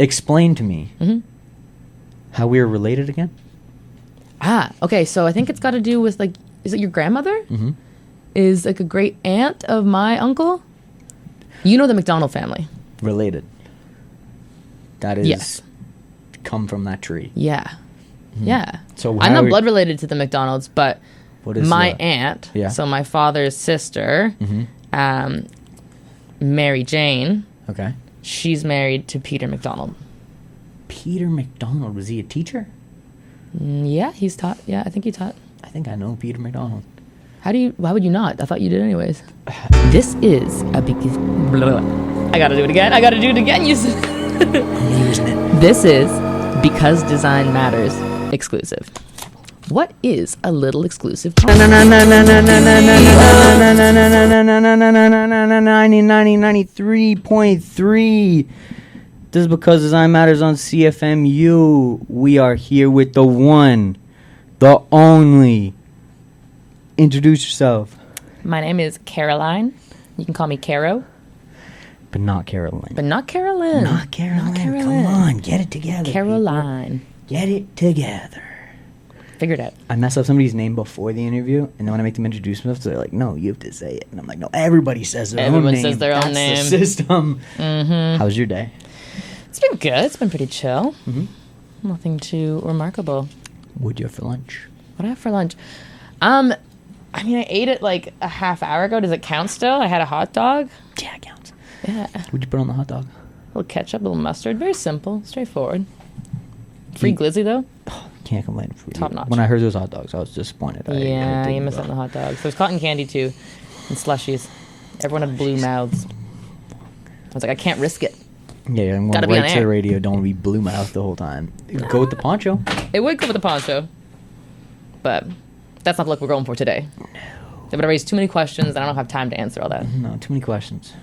Explain to me how we are related again. Okay. So I think it's got to do with, like, is it your grandmother? Mm-hmm. Is, like, a great aunt of my uncle? You know the McDonald family. Related. That is... Yes. Come from that tree. Yeah. Yeah. So I'm not blood related to the McDonalds, but what is my aunt, so my father's sister, Mary Jane. Okay. She's married to Peter McDonald. Peter McDonald, was he a teacher? Yeah, he's taught. Yeah, I think he taught. I think I know Peter McDonald. Why would you not? I thought you did anyways. This is a big... I gotta do it again. You said... I'm using it. This is Because Design Matters exclusive. What is a little exclusive? 93.3. This is Because Design Matters on CFMU. We are here with the one, the only. Introduce yourself. My name is Caroline. You can call me Caro. But not Caroline. Not Caroline. Come on, get it together. Caroline. People. Get it together. Figured it out. I mess up somebody's name before the interview, and then when I make them introduce themselves, they're like, no, you have to say it. And I'm like, no, everybody says their own name. Everyone says their own name. That's the system. Mm-hmm. How's your day? It's been good. It's been pretty chill. Mm-hmm. Nothing too remarkable. What'd you have for lunch? What I have for lunch? I mean, I ate it like a half hour ago. Does it count still? I had a hot dog. Yeah, it counts. Yeah. What'd you put on the hot dog? A little ketchup, a little mustard. Very simple, straightforward. Free glizzy, though. Oh, can't complain. Top notch. When I heard those hot dogs, I was disappointed. Yeah, you missed out on the hot dogs. There's cotton candy, too, and slushies. Everyone had blue mouths. I was like, I can't risk it. Yeah, I'm going right to the radio. Don't be blue mouth the whole time. Go with the poncho. It would go with the poncho. But that's not the look we're going for today. No. They would have raised too many questions, and I don't have time to answer all that. No, too many questions.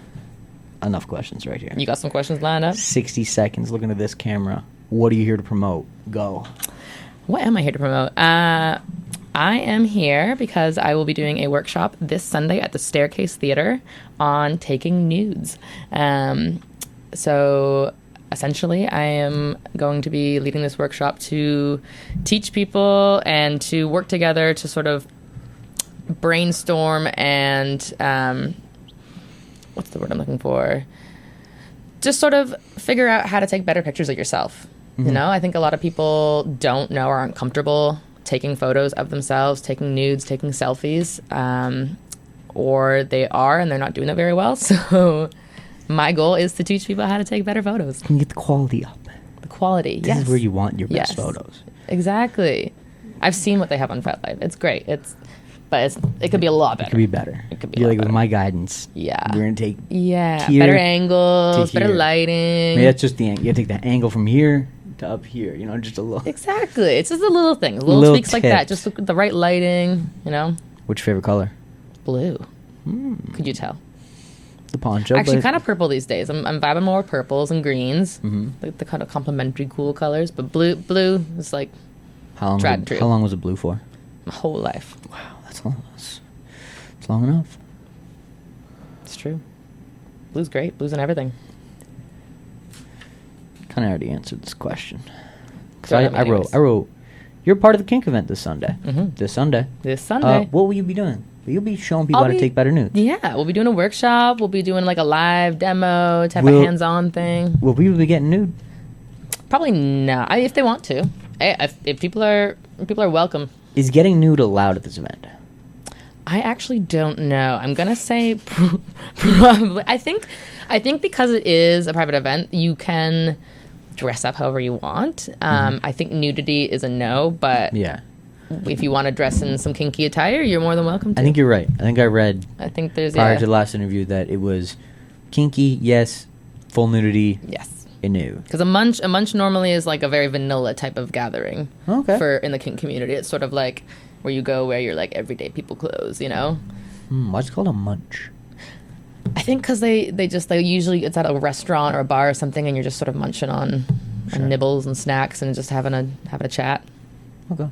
Enough questions right here. You got some questions lined up? 60 seconds looking at this camera. What are you here to promote? Go. What am I here to promote? I am here because I will be doing a workshop this Sunday at the Staircase Theater on taking nudes. So essentially, I am going to be leading this workshop to teach people and to work together to sort of brainstorm and what's the word I'm looking for? Just sort of figure out how to take better pictures of yourself. Mm-hmm. You know, I think a lot of people don't know or aren't comfortable taking photos of themselves, taking nudes, taking selfies, or they are and they're not doing it very well. So my goal is to teach people how to take better photos. And get the quality up. The quality, This is where you want your best photos. Exactly. I've seen what they have on FetLife. It's great. But it could be a lot better. It could be better. It could be like with my guidance. Yeah. We're going to take better angles, better lighting. Maybe that's just the angle. You have to take that angle from here to up here, you know, just a little. Exactly. It's just a little thing. Little tweaks like that. Just the right lighting, you know. What's your favorite color? Blue. Could you tell? The poncho. Actually, kind of purple these days. I'm vibing more with purples and greens. Like the kind of complementary cool colors. But blue is like how long was it blue for? My whole life. Wow, that's long enough. It's true. Blue's great. Blue's in everything. Kind of already answered this question. Because I wrote, you're part of the kink event this Sunday. This Sunday. What will you be doing? You'll be showing people how to take better nudes. Yeah, we'll be doing a workshop. We'll be doing like a live demo type of hands-on thing. Will people be getting nude? Probably not. If they want to. If people are welcome. Is getting nude allowed at this event? I actually don't know. I'm gonna say probably. I think because it is a private event, you can dress up however you want. I think nudity is a no, but if you want to dress in some kinky attire, you're more than welcome to. I think you're right. I think I read there's prior to the last interview that it was kinky, yes, full nudity, yes. Nude. Because a munch normally is like a very vanilla type of gathering. Okay. In the kink community, it's sort of like where you go wear your like everyday people clothes, you know. Why's it called a munch? I think because they usually it's at a restaurant or a bar or something, and you're just sort of munching on nibbles and snacks and just having a chat. Okay.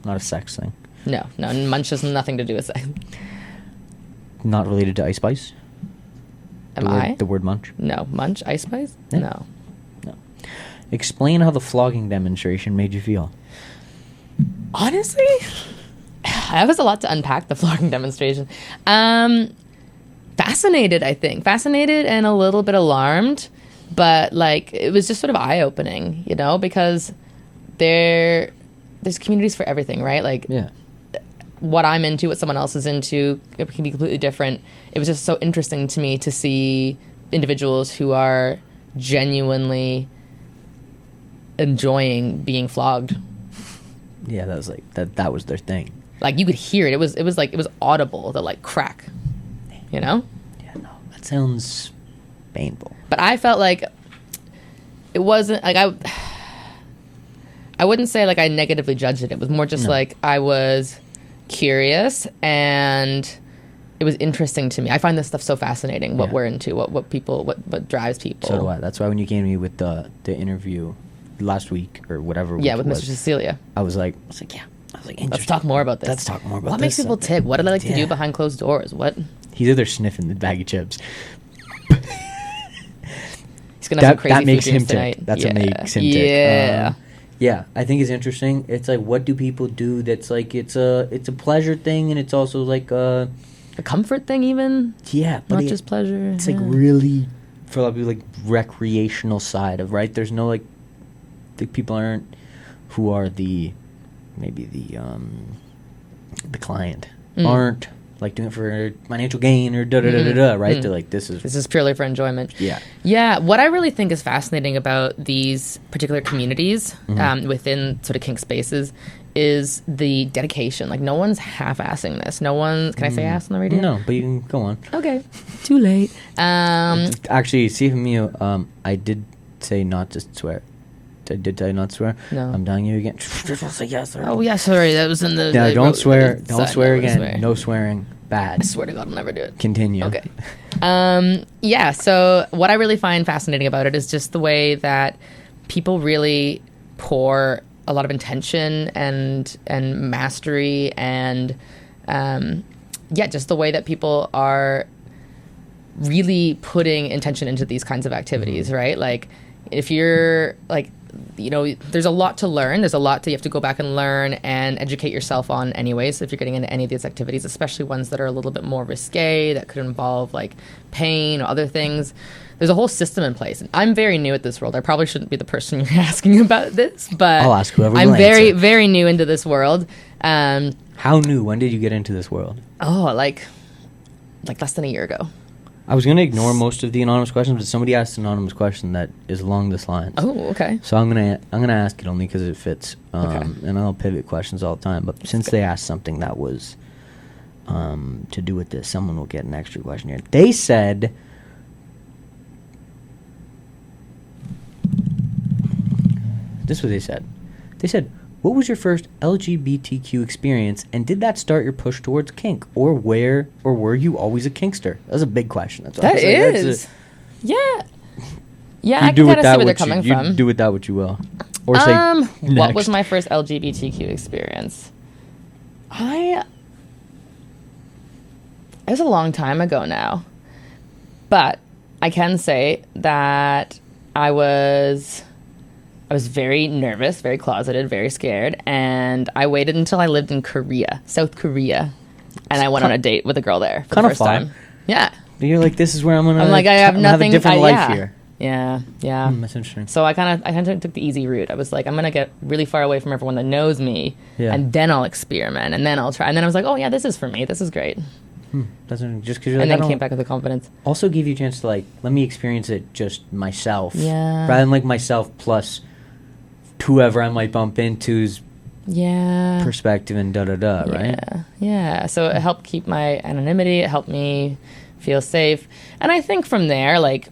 Not a sex thing. No, munch has nothing to do with sex. Not related to Ice Spice? The word munch? No. Munch? Ice Spice? Yeah. No. Explain how the flogging demonstration made you feel. Honestly, that was a lot to unpack, the flogging demonstration. Fascinated, I think. Fascinated and a little bit alarmed. But, like, it was just sort of eye-opening, you know, because there's communities for everything, right? Like, Yeah. what I'm into, what someone else is into, it can be completely different. It was just so interesting to me to see individuals who are genuinely enjoying being flogged. Yeah, that was like that was their thing. Like, you could hear it. It was audible, the, like, crack, you know? Yeah, no, that sounds painful. But I felt like it wasn't, like, I wouldn't say, like, I negatively judged it. It was more just, like, I was curious, and it was interesting to me. I find this stuff so fascinating, what we're into, what people, what drives people. So do I. That's why when you came to me with the interview last week, or whatever Yeah, week with it Mr. was, Cecilia. I was like, yeah. Let's talk more about this. Let's talk more about what this. makes people tick? What do they like to Yeah. do behind closed doors? What? He's either sniffing the bag of chips. He's gonna have some crazy that makes food him dreams tonight. tick. That's what makes him tick. Yeah. Yeah, I think it's interesting. It's like, what do people do that's like, it's a pleasure thing, and it's also like A comfort thing, even. yeah, but Not just pleasure. it's like really, for a lot of people, like recreational side of, right? There's no, like, the people aren't who are the client aren't like doing it for financial gain or da da da da da, right? They're like, this is purely for enjoyment. Yeah. Yeah. What I really think is fascinating about these particular communities within sort of kink spaces is the dedication. Like, no one's half-assing this. No one's... Can I say ass on the radio? No, but you can go on. Okay. Too late. Actually, see from you, I did say not to swear. I did tell you not to swear. No. I'm telling you again. Say yes. Or Oh, yeah, sorry. That was in the... no, I don't wrote swear. the Don't side swear note, again. No swearing. Bad. I swear to God, I'll never do it. Continue. Okay. Yeah, so what I really find fascinating about it is just the way that people really pour a lot of intention and mastery and, just the way that people are really putting intention into these kinds of activities, right? Like, if you're, like, you know, there's a lot to learn. There's a lot that you have to go back and learn and educate yourself on anyways if you're getting into any of these activities, especially ones that are a little bit more risque, that could involve, like, pain or other things. There's a whole system in place. And I'm very new at this world. I probably shouldn't be the person you're asking about this, but I'll ask whoever I'm will very, answer. very new into this world. How new? When did you get into this world? Oh, like less than a year ago. I was going to ignore most of the anonymous questions, but somebody asked an anonymous question that is along this line. Oh, okay. So I'm gonna ask it only because it fits. Okay. And I'll pivot questions all the time. But since they asked something that was to do with this, someone will get an extra question here. They said, this is what they said. They said, what was your first LGBTQ experience, and did that start your push towards kink, or were you always a kinkster? That's a big question. That's That is. Yeah. Yeah, I can kind of see where they're coming from. You do with that what you will. Or say What next. was my first LGBTQ experience? It was a long time ago now. But I can say that I was very nervous, very closeted, very scared, and I waited until I lived in Korea, South Korea, and I went on a date with a girl there for the Kinda first fun. time. Yeah. You're like, this is where I'm gonna. I'm like, I have nothing. a different life yeah. here. Yeah, yeah. That's interesting. So I kind of took the easy route. I was like, I'm gonna get really far away from everyone that knows me, Yeah. and then I'll experiment, and then I'll try. And then I was like, oh yeah, this is for me. This is great. That's interesting. Just because you're And like, then came back with the confidence. Also, give you a chance to like, let me experience it just myself. Yeah. Rather than like myself plus whoever I might bump into's Yeah. perspective and da da da. Right. Yeah, yeah. So it helped keep my anonymity. It helped me feel safe. And I think from there, like,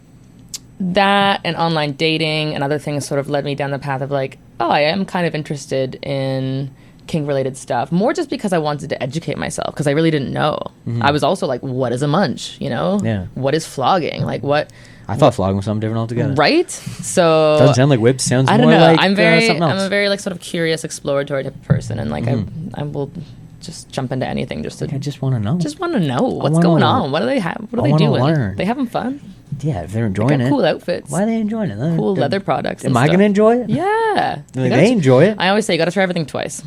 that and online dating and other things sort of led me down the path of like, oh, I am kind of interested in kink-related stuff. More just because I wanted to educate myself because I really didn't know. I was also like, what is a munch? You know? Yeah. What is flogging? Like, what... I thought flogging was something different altogether. Right? So... Doesn't sound like whips. Sounds I don't more know. like I'm something else. a very like sort of curious, exploratory type of person, and like I will just jump into anything just to I just want to know. just want to know what's wanna going learn. on. What do they have? What are I they wanna doing? learn. They having fun? Yeah, if they're They enjoying got it. cool outfits. Why are they enjoying it? Cool leather products. Am I going to enjoy it? Yeah. They enjoy it. I always say you got to try everything twice.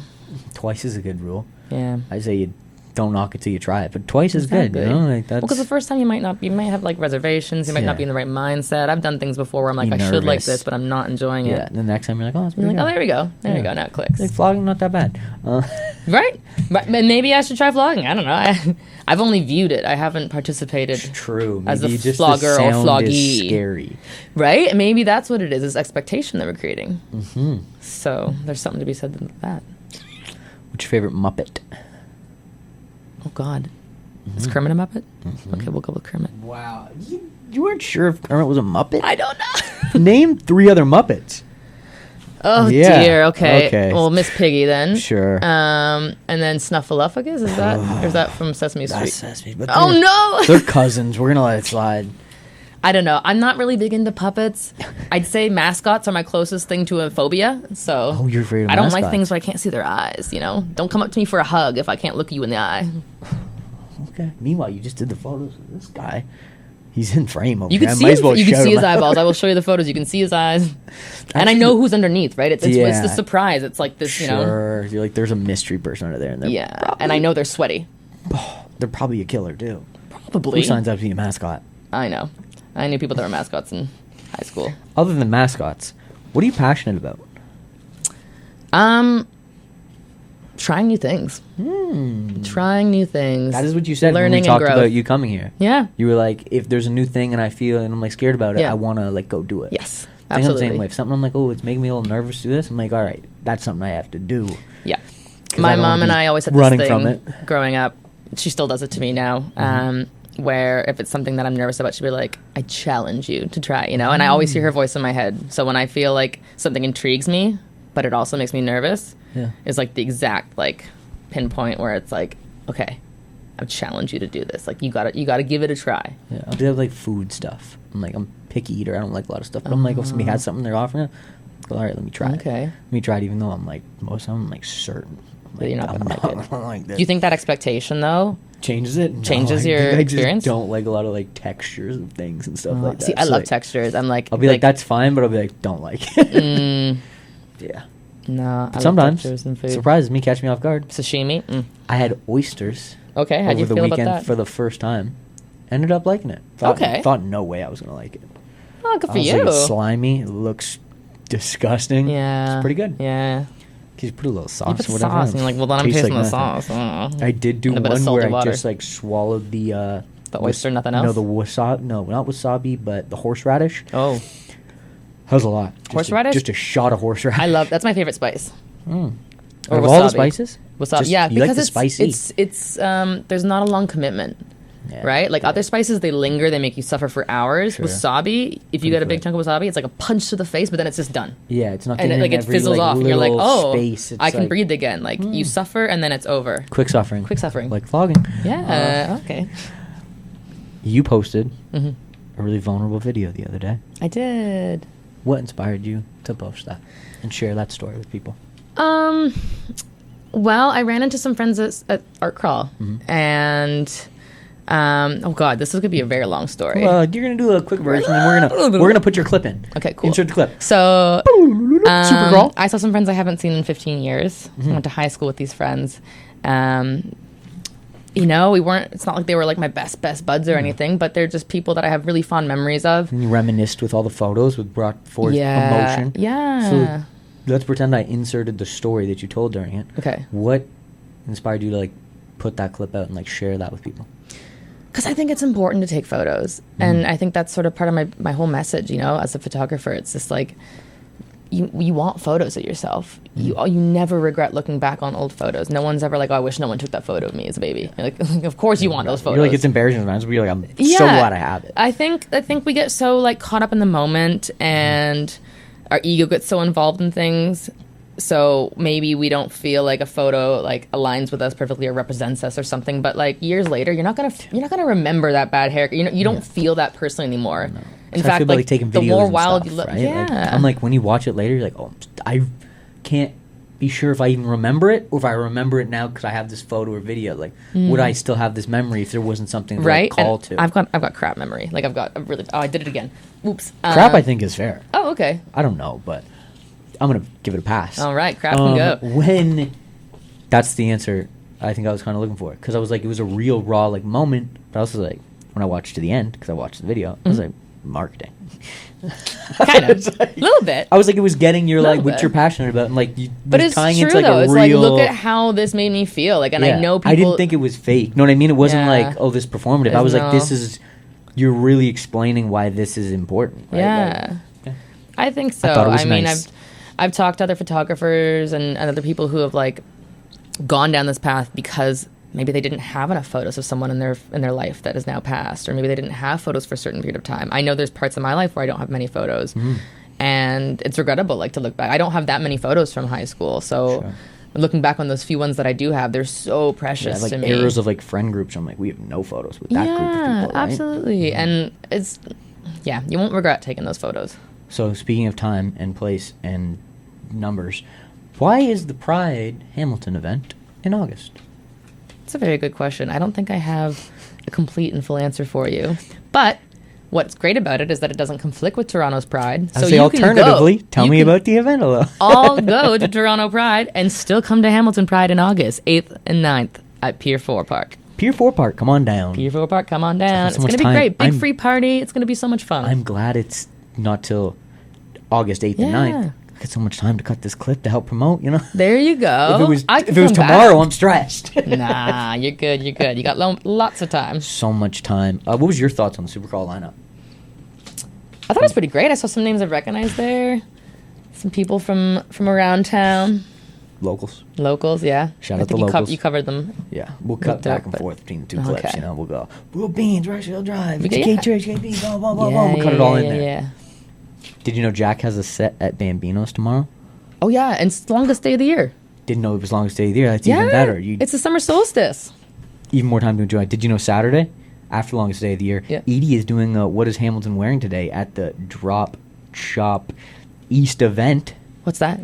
Twice is a good rule. Yeah. I say you don't knock it till you try it, but twice is good. You know, like that's. Because the first time you might have like reservations, you might not be in the right mindset. I've done things before where I'm like, You're I should like nervous. this, but I'm not enjoying it. Yeah, and the next time you're like, oh, it's You're pretty like, good. oh, there we go. There we go. Now it clicks. Like flogging, not that bad. Right? But maybe I should try flogging. I don't know. I've only viewed it. I haven't participated. True. As Maybe a just flogger the or sound floggee. is scary. Right? Maybe that's what it is expectation that we're creating. Mm-hmm. So there's something to be said to that. What's your favorite Muppet? Oh, God. Is Kermit a Muppet? Okay, we'll go with Kermit. Wow. You weren't sure if Kermit was a Muppet? I don't know. Name 3 other Muppets. Oh, Yeah. dear. Okay. Okay. Well, Miss Piggy then. Sure. And then Snuffleupagus, is that? Or is that from Sesame Street? That's Sesame, but Oh, no! they're cousins. We're going to let it slide. I don't know. I'm not really big into puppets. I'd say mascots are my closest thing to a phobia. So Oh, you're afraid of I don't mascots. like things where I can't see their eyes, you know? Don't come up to me for a hug if I can't look you in the eye. Okay. Meanwhile, you just did the photos of this guy. He's in frame over You here. can I see might his, as well you can shout see him his out. eyeballs. I will show you the photos. You can see his eyes. And I Actually, know who's underneath, right? It's the Yeah. surprise. It's like this, you know? Sure. You're like, there's a mystery person under there. And they're Yeah. probably, And I know they're sweaty. they're probably a killer, too. Probably. Who signs up to be a mascot? I know. I knew people that were mascots in high school. Other than mascots, what are you passionate about? Trying new things. Trying new things. That is what you said when Learning we and talked growth. about you coming here. Yeah. You were like, if there's a new thing and I feel and I'm like scared about it, Yeah. I want to like go do it. Yes. I think I'm the Absolutely. same way. If something I'm like, oh, it's making me a little nervous to do this, I'm like, all right, that's something I have to do. Yeah. 'Cause I My don't mom wanna and be I always had this running thing from it. growing up. She still does it to me now. Where if it's something that I'm nervous about, she'll be like, I challenge you to try, you know? And I always hear her voice in my head. So when I feel like something intrigues me, but it also makes me nervous, Yeah. is like the exact like pinpoint where it's like, okay, I challenge you to do this. Like you gotta give it a try. Yeah, I'll do like food stuff. I'm like, I'm a picky eater. I don't like a lot of stuff. But I'm like, if somebody has something they're offering, I'll go, all right, let me try it. Okay. Let me try it, even though I'm like, most of them, I'm like certain. That you're not I'm gonna like it. gonna like this. Do you think that expectation though? Changes it? No, Changes I your think I just experience? don't like a lot of like textures of things and stuff like that. See, I So, love like, textures. I'm like, I'll be like, that's fine, but I'll be like, don't like it. Yeah. no, I love Sometimes textures and food. surprises me, catch me off guard. Sashimi. I had oysters Okay, how'd over you the feel about weekend that? for the first time. Ended up liking it. Okay. Thought no way I was gonna like it. Oh, good I for was you. like, it's slimy. It looks disgusting. Yeah, It's pretty good. Yeah, You put a little sauce you put or whatever. sauce, and you're like, well, then I'm Tastes tasting like the nothing. sauce. I don't know. I did do And a bit of one salty where I water. just like swallowed the oyster, nothing else? No, the wasabi. No, not wasabi, but the horseradish. Oh, That was a lot. Horseradish? Just a shot of horseradish. I love. That's my favorite spice. Out Or of all the wasabi. spices. Wasabi. Just- Yeah, you like because the it's spicy. it's there's not a long commitment. Yeah. Right? Like other spices, they linger, they make you suffer for hours. Sure. Wasabi, if you Pretty get a big quick. chunk of wasabi, it's like a punch to the face, but then it's just done. Yeah, it's not And getting it, like in it every, fizzles like, off, and you're like, little oh, space. It's I can like breathe again. Like you suffer, and then it's over. Quick suffering. Quick suffering. Like flogging. Yeah. Okay. You posted hmm a really vulnerable video the other day. I did. What inspired you to post that and share that story with people? Well, I ran into some friends at Art Crawl, and oh god, this is gonna be a very long story. Well, you're gonna do a quick version, and we're gonna put your clip in. Okay, cool. Insert the clip. So, Supergirl. I saw some friends I haven't seen in 15 years. I went to high school with these friends. You know, we weren't. It's not like they were like my best buds or anything, but they're just people that I have really fond memories of. And you reminisced with all the photos, with brought forth emotion. Yeah. So let's pretend I inserted the story that you told during it. Okay. What inspired you to like put that clip out and like share that with people? Because I think it's important to take photos, and I think that's sort of part of my whole message. You know, as a photographer, it's just like you want photos of yourself. You never regret looking back on old photos. No one's ever like, oh, I wish no one took that photo of me as a baby. You're like, of course you want those photos. You're like, it's embarrassing sometimes, but you're like, I'm so glad I have it. I think we get so like caught up in the moment, and our ego gets so involved in things. So maybe we don't feel like a photo like aligns with us perfectly or represents us or something. But like years later, you're not gonna remember that bad haircut. You don't feel that person anymore. No. In So I fact, feel about, like taking the videos more and wild stuff, you look, right? yeah. Like, I'm like, when you watch it later, you're like, oh, I can't be sure if I even remember it, or if I remember it now because I have this photo or video. Like, would I still have this memory if there wasn't something to like, call to? I've got crap memory. Like I've got a really. Oh, I did it again. Oops. Crap, I think is fair. Oh, okay. I don't know, but I'm gonna give it a pass. All right, crap can go. When that's the answer, I think I was kind of looking for, because I was like, it was a real raw like moment. But I was like, when I watched to the end, because I watched the video, I was like, marketing. Kind of, a little bit. I was like, it was getting your like what bit. you're passionate about, and like you. But it's tying true into, like, though. a It's real, like, look at how this made me feel. Like, and I know people. I didn't think it was fake. Know what I mean? It wasn't Yeah. like, oh, this performative. I was like, this is. You're really explaining why this is important. Right? Yeah. Like, I think so. I thought it was mean, nice. I've talked to other photographers and other people who have like gone down this path because maybe they didn't have enough photos of someone in their life that is now passed, or maybe they didn't have photos for a certain period of time. I know there's parts of my life where I don't have many photos, and it's regrettable. Like, to look back, I don't have that many photos from high school, so. Sure. Looking back on those few ones that I do have, they're so precious like to me. errors of like friend groups. I'm like, we have no photos with that group of people. Right? Absolutely, and it's you won't regret taking those photos. So speaking of time and place and numbers, why is the Pride Hamilton event in August? It's a very good question. I don't think I have a complete and full answer for you. But what's great about it is that it doesn't conflict with Toronto's Pride. So alternatively, tell me about the event a little. All go to Toronto Pride and still come to Hamilton Pride in August 8th and 9th at Pier 4 Park. Pier 4 Park, come on down. Pier 4 Park, come on down. So it's going to be great. Big free party. It's going to be so much fun. I'm glad it's not till August 8th and 9th. I got so much time to cut this clip to help promote, you know? There you go. If it was tomorrow, I'm stressed. Nah, you're good. You're good. You got lots of time. So much time. What was your thoughts on the Supercrawl lineup? I thought it was pretty great. I saw some names I've recognized there. Some people from around town. Locals, yeah. Shout out the locals. You covered them. Yeah, we'll cut back and forth between the two clips. You know, we'll go Blue Beans, Rushville Drive, K-Church, KB, blah blah blah blah. We'll cut it all in there. Yeah. Did you know Jack has a set at Bambino's tomorrow? Oh yeah, and it's the longest day of the year. Didn't know it was longest day of the year. That's even better. It's the summer solstice. Even more time to enjoy. Did you know Saturday, after the longest day of the year, Edie is doing What Is Hamilton Wearing Today at the Drop Shop East event. What's that?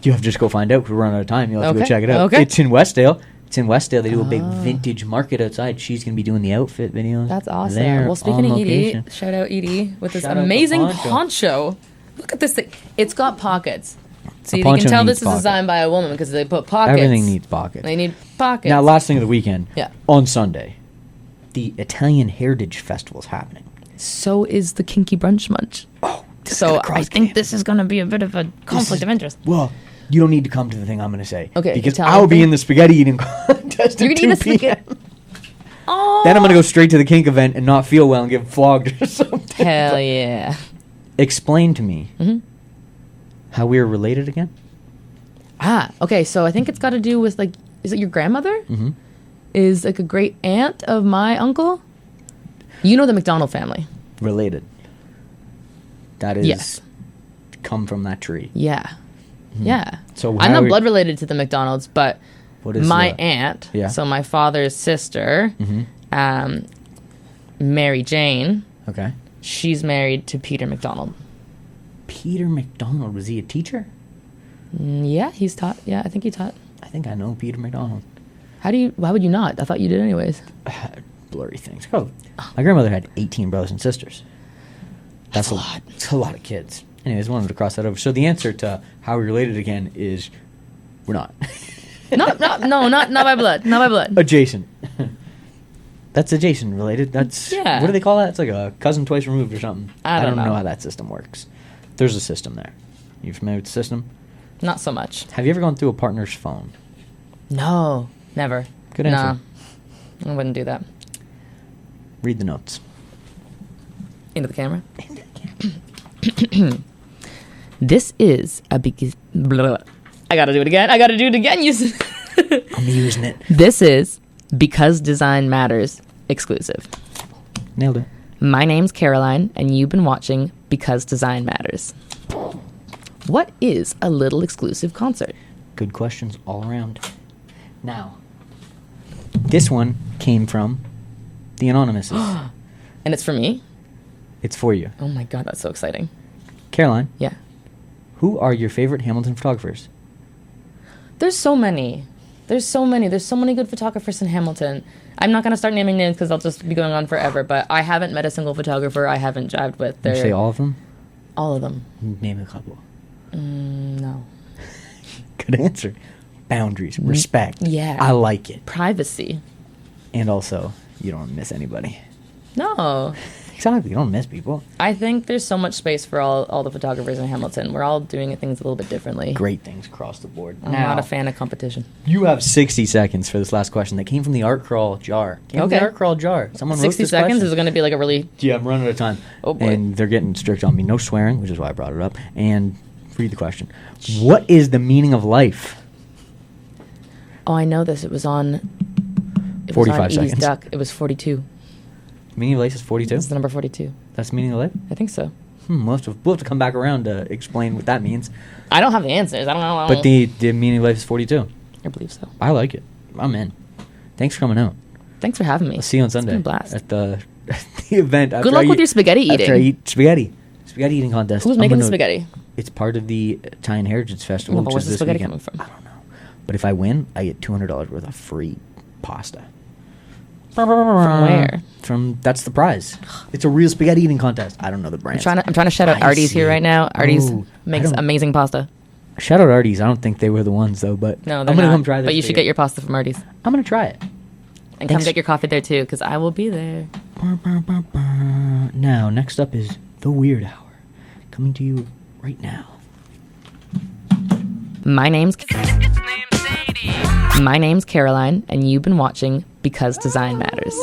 You have to just go find out because we're running out of time. You'll have to go check it out. Okay. It's in Westdale. They do a big vintage market outside. She's going to be doing the outfit videos. That's awesome. Well, speaking of Edie, shout out Edie with this amazing poncho. Look at this thing. It's got pockets. See, you can tell this is designed by a woman because they put pockets. Everything needs pockets. They need pockets. Now, last thing of the weekend. Yeah. On Sunday, the Italian Heritage Festival is happening. So is the Kinky Brunch Munch. Oh, so I think this is going to be a bit of a conflict of interest. Well, you don't need to come to the thing I'm going to say. Okay. Because I'll be in the spaghetti eating contest You're at going to 2 eat the spaghetti? Oh. Then I'm going to go straight to the kink event and not feel well and get flogged or something. Hell yeah. Explain to me how we are related again. Okay. So I think it's got to do with, like, is it your grandmother? Mm-hmm. Is, like, a great aunt of my uncle? You know the McDonald family. Related. That is come from that tree. Yeah. Mm-hmm. Yeah. So I'm not blood related to the McDonalds, but my aunt, so my father's sister, Mary Jane. Okay. She's married to Peter McDonald. Peter McDonald, was he a teacher? Yeah, he's taught. Yeah, I think he taught. I think I know Peter McDonald. Why would you not? I thought you did anyways. Blurry things. Oh, my grandmother had 18 brothers and sisters. That's a lot. It's a lot of kids. Anyways, wanted to cross that over. So the answer to how we're related again is we're not. Not by blood. Not by blood. Adjacent. That's adjacent related. That's what do they call that? It's like a cousin twice removed or something. I don't know how that system works. There's a system there. You familiar with the system? Not so much. Have you ever gone through a partner's phone? No, never. Good answer. Nah, I wouldn't do that. Read the notes. Into the camera. This is a big. I gotta do it again. I'm using it. This is Because Design Matters exclusive. Nailed it. My name's Caroline, and you've been watching Because Design Matters. What is a little exclusive concert? Good questions all around. Now, this one came from the Anonymouses. And it's for me? It's for you. Oh my god, that's so exciting. Caroline. Yeah. Who are your favorite Hamilton photographers? There's so many. There's so many good photographers in Hamilton. I'm not going to start naming names because I'll just be going on forever, but I haven't met a single photographer I haven't jived with. You say all of them? All of them. Name a couple. No. Good answer. Boundaries, respect. Yeah. I like it. Privacy. And also, you don't miss anybody. No. Exactly. You don't miss people. I think there's so much space for all the photographers in Hamilton. We're all doing things a little bit differently. Great things across the board. I'm not a fan of competition. You have 60 seconds for this last question that came from the art crawl jar. Someone wrote 60 this seconds question. is going to be like a really... Yeah, I'm running out of time. Oh, boy. And they're getting strict on me. No swearing, which is why I brought it up. And read the question. What is the meaning of life? Oh, I know this. It was on... 45 Edie's seconds. Duck. It was 42. Meaning of life is 42? It's the number 42. That's the meaning of life? I think so. We'll have to come back around to explain what that means. I don't have the answers. I don't know. But the meaning of life is 42. I believe so. I like it. I'm in. Thanks for coming out. Thanks for having me. I'll see you on Sunday. It's been a blast. At the event. Good luck with your spaghetti eating. After I eat spaghetti. Spaghetti eating contest. Who's making the spaghetti? It's part of the Italian Heritage Festival, But which where's is the this spaghetti weekend. coming from? I don't know. But if I win, I get $200 worth of free pasta. From where? That's the prize. It's a real spaghetti eating contest. I don't know the brand. I'm trying to shout out Artie's here right now. Artie's makes don't- amazing pasta. Shout out Artie's. I don't think they were the ones though, but No, I'm they're gonna not. come try this. But you for should get your pasta from Artie's. I'm gonna try it. And Thanks. come get your coffee there too, because I will be there. Now, next up is the Weird Hour, coming to you right now. My name's Caroline, and you've been watching Because Design Matters.